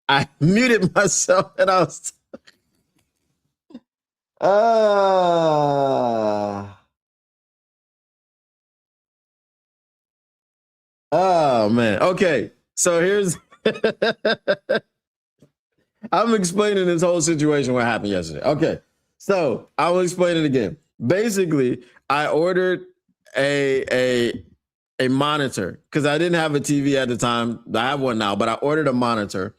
I muted myself and I was. Oh man. Okay. So here's I'm explaining this whole situation what happened yesterday. Okay. So I will explain it again. Basically, I ordered a monitor because I didn't have a TV at the time. I have one now, but I ordered a monitor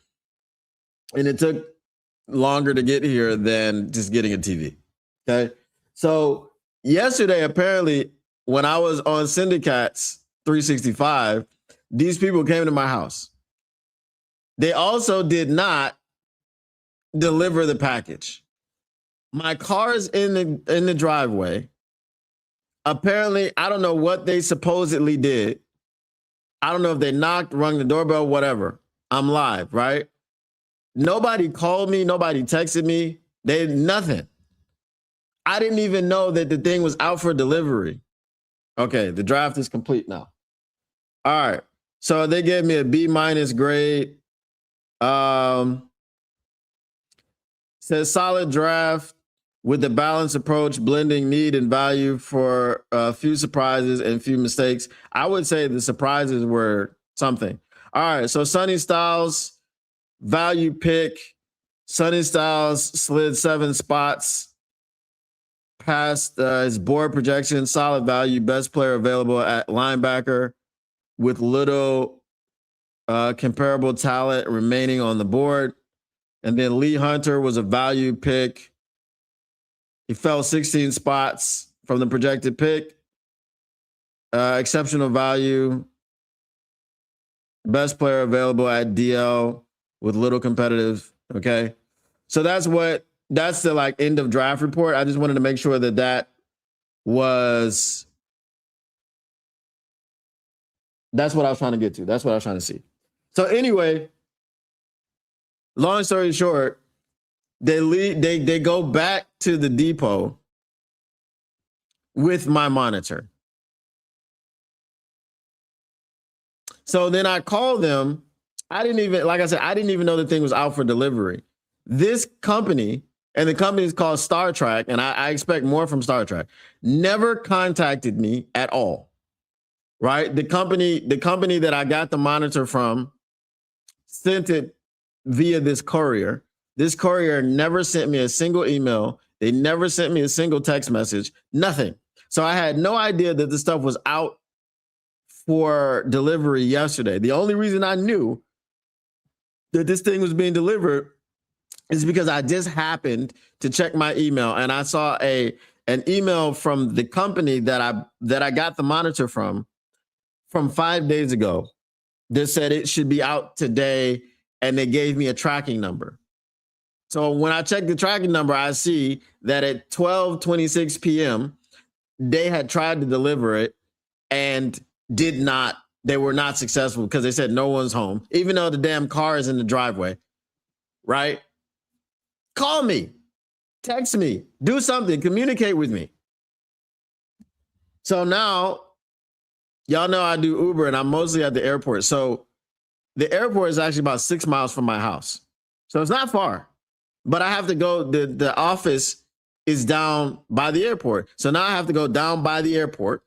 and it took longer to get here than just getting a TV. Okay. So yesterday, apparently, when I was on Syndicate's 365, these people came to my house. They also did not deliver the package. My car's in the driveway. Apparently, I don't know what they supposedly did. I don't know if they knocked, rung the doorbell, whatever. I'm live, right? Nobody called me, nobody texted me. They nothing. I didn't even know that the thing was out for delivery. Okay, the draft is complete now. All right. So they gave me a B- grade. Says solid draft with a balanced approach, blending need and value for a few surprises and few mistakes. I would say the surprises were something. All right. So Sonny Styles, value pick. Sonny Styles slid 7 spots past his board projection, solid value, best player available at linebacker with little comparable talent remaining on the board. And then Lee Hunter was a value pick. He fell 16 spots from the projected pick. Exceptional value. Best player available at DL with little competitive. Okay. So that's the like end of draft report. I just wanted to make sure that was, that's what I was trying to get to. That's what I was trying to see. So anyway, long story short, they go back to the depot with my monitor. So then I called them. I didn't even, like I said, I didn't even know the thing was out for delivery. This company, and the company is called Star Trek, and I expect more from Star Trek, never contacted me at all. Right? The company that I got the monitor from sent it via this courier. This courier never sent me a single email. They never sent me a single text message, nothing. So I had no idea that the stuff was out for delivery yesterday. The only reason I knew that this thing was being delivered is because I just happened to check my email and I saw an email from the company that I got the monitor from 5 days ago that said it should be out today, and they gave me a tracking number. So when I check the tracking number, I see that at 12:26 p.m. they had tried to deliver it and did not. They were not successful because they said no one's home, even though the damn car is in the driveway. Right? Call me, text me, do something, communicate with me. So now, y'all know I do Uber and I'm mostly at the airport. So the airport is actually about 6 miles from my house. So it's not far, but I have to go. The office is down by the airport. So now I have to go down by the airport.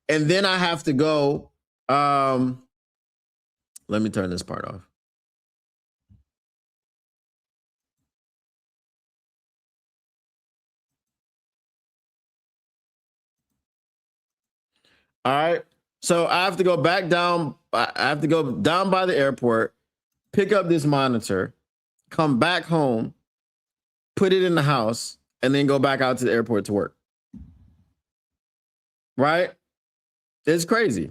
And then I have to go. Let me turn this part off. All right. So I have to go back down. I have to go down by the airport, pick up this monitor, come back home, put it in the house, and then go back out to the airport to work. Right? It's crazy.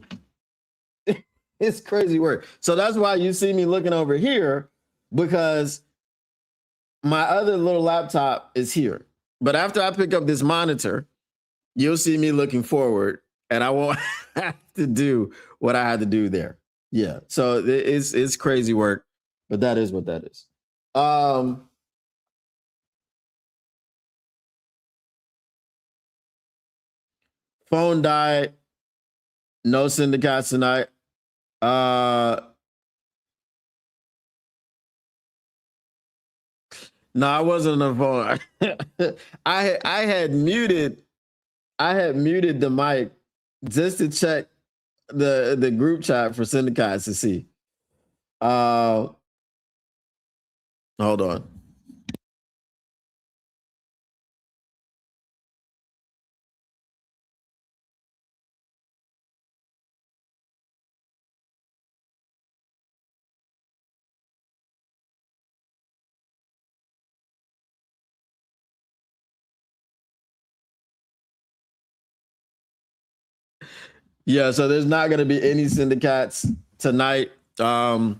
It's crazy work. So that's why you see me looking over here, because my other little laptop is here. But after I pick up this monitor, you'll see me looking forward and I won't have to do what I had to do there. Yeah. So it's crazy work, but that is what that is. Phone died. No syndicates tonight. No, I wasn't on the phone. I had muted the mic just to check the group chat for syndicates to see. Hold on. Yeah, so there's not going to be any syndicates tonight. Yeah.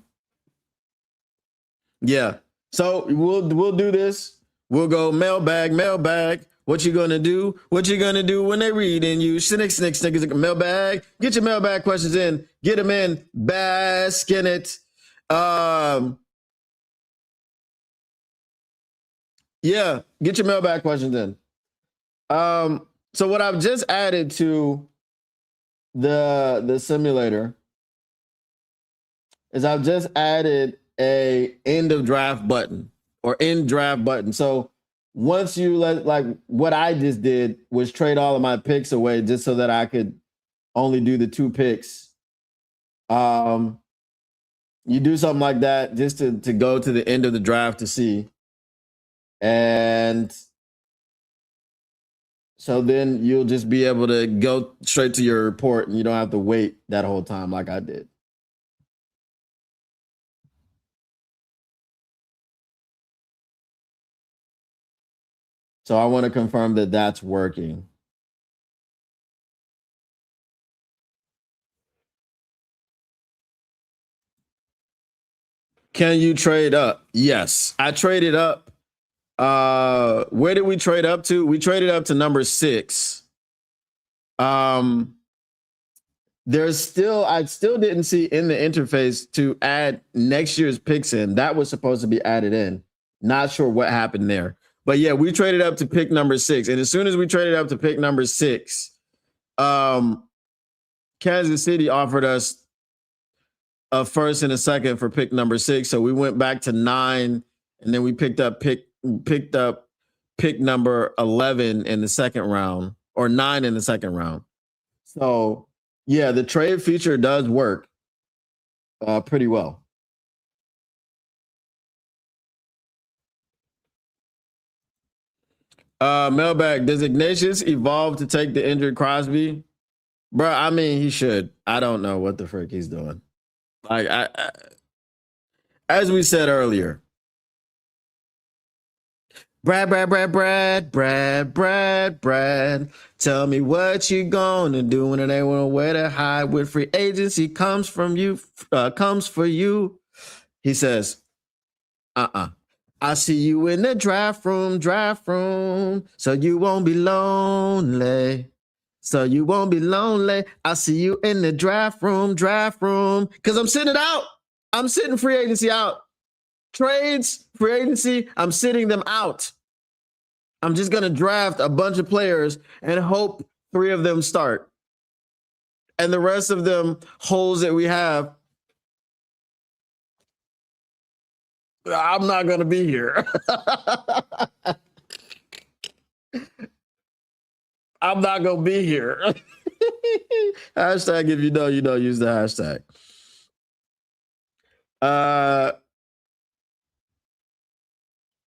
So we'll do this. We'll go mailbag. What you gonna do? What you gonna do when they read and you snick mailbag? Get your mailbag questions in. Get them in. Bask in it. Yeah. Get your mailbag questions in. So what I've just added to the simulator is I've just added a end of draft button or end draft button. So once you like what I just did was trade all of my picks away just so that I could only do the 2 picks. You do something like that just to go to the end of the draft to see. And so then you'll just be able to go straight to your report and you don't have to wait that whole time like I did. So I want to confirm that that's working. Can you trade up? Yes, I traded up. Where did we trade up to? We traded up to number 6. I still didn't see in the interface to add next year's picks in. That was supposed to be added in. Not sure what happened there. But yeah, we traded up to pick number 6. And as soon as we traded up to pick number 6, Kansas City offered us a first and a second for pick number 6. So we went back to 9, and then we picked up pick number 11 in the second round, or 9 in the second round. So yeah, the trade feature does work pretty well. Mailbag, does Ignatius evolve to take the injured Crosby? Bro, I mean, he should. I don't know what the frick he's doing. Like, as we said earlier, Brad. Tell me what you gonna do when it ain't nowhere to hide. With free agency comes for you. He says, I see you in the draft room, so you won't be lonely. I see you in the draft room, because I'm sitting it out. I'm sitting free agency out. Trades, free agency, I'm sitting them out. I'm just going to draft a bunch of players and hope 3 of them start. And the rest of them holes that we have, I'm not going to be here. I'm not going to be here. Hashtag if you know, use the hashtag.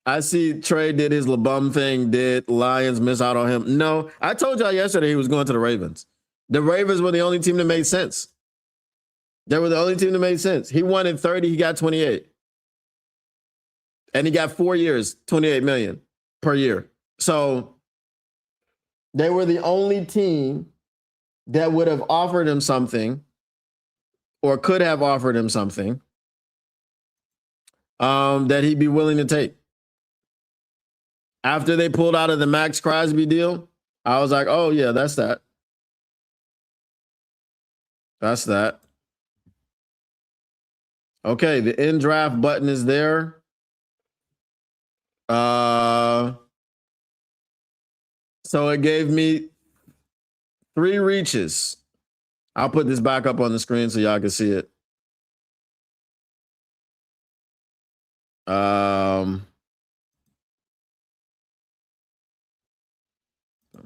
I see Trey did his LeBum thing. Did Lions miss out on him? No. I told y'all yesterday he was going to the Ravens. The Ravens were the only team that made sense. They were the only team that made sense. He wanted 30, he got 28. And he got 4 years, 28 million per year. So they were the only team that would have offered him something or could have offered him something that he'd be willing to take. After they pulled out of the Max Crosby deal, I was like, oh, yeah, that's that. That's that. Okay, the end draft button is there. So it gave me 3 reaches. I'll put this back up on the screen so y'all can see it.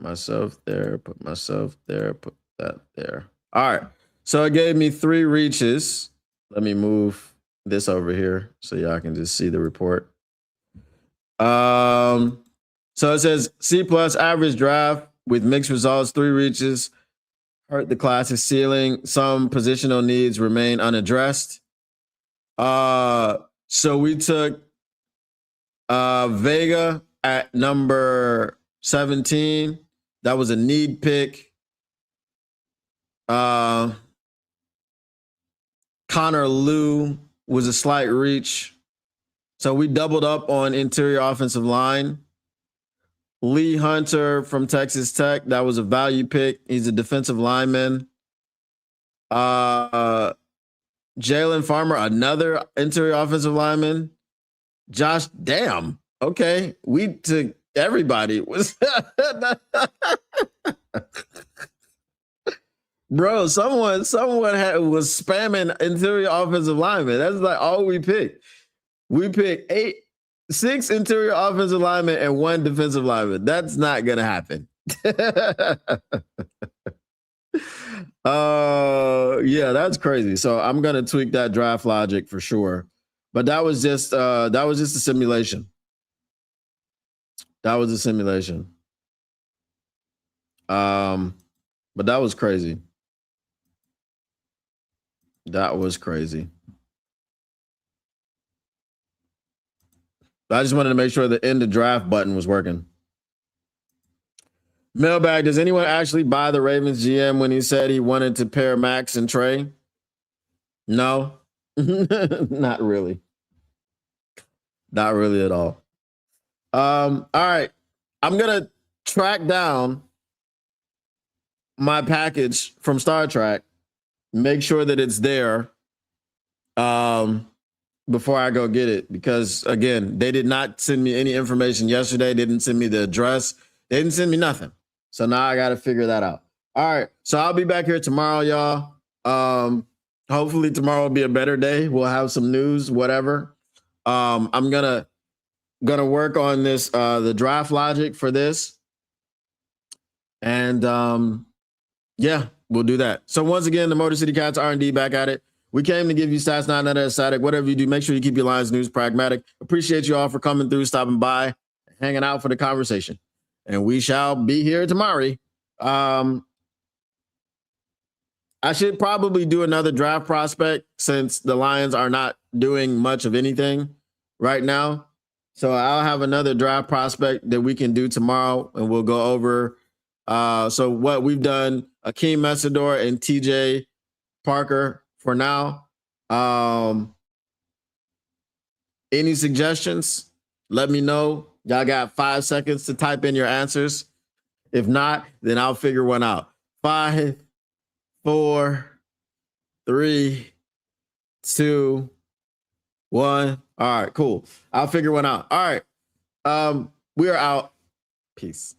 myself there, put myself there, put that there. All right. So it gave me 3 reaches. Let me move this over here so y'all can just see the report. So it says C plus average draft with mixed results, 3 reaches, hurt the class's ceiling. Some positional needs remain unaddressed. So we took Vega at number 17. That was a need pick. Connor Liu was a slight reach. So we doubled up on interior offensive line. Lee Hunter from Texas Tech, that was a value pick. He's a defensive lineman. Jalen Farmer, another interior offensive lineman. Josh, damn. Okay, we took everybody. Bro, someone was spamming interior offensive linemen. That's like all we picked. We picked 6 interior offensive linemen and 1 defensive lineman. That's not gonna happen. Yeah, that's crazy. So I'm gonna tweak that draft logic for sure. But that was just a simulation. That was a simulation. But that was crazy. That was crazy. I just wanted to make sure the end of draft button was working. Mailbag, does anyone actually buy the Ravens GM when he said he wanted to pair Max and Trey? No, not really. Not really at all. All right. I'm going to track down my package from Star Trek, make sure that it's there before I go get it. Because, again, they did not send me any information yesterday. They didn't send me the address. They didn't send me nothing. So now I got to figure that out. All right. So I'll be back here tomorrow, y'all. Hopefully tomorrow will be a better day. We'll have some news, whatever. I'm gonna work on this, the draft logic for this. And yeah, we'll do that. So once again, the Motor City Cats R&D back at it. We came to give you stats, not another static. Whatever you do, make sure you keep your Lions news pragmatic. Appreciate you all for coming through, stopping by, hanging out for the conversation. And we shall be here tomorrow. I should probably do another draft prospect since the Lions are not doing much of anything right now. So I'll have another draft prospect that we can do tomorrow, and we'll go over. So what we've done, Akeem Messidor and TJ Parker for now. Any suggestions? Let me know. Y'all got 5 seconds to type in your answers. If not, then I'll figure one out. 5, 4, 3, 2, 1. All right, cool. I'll figure one out. All right. We are out. Peace.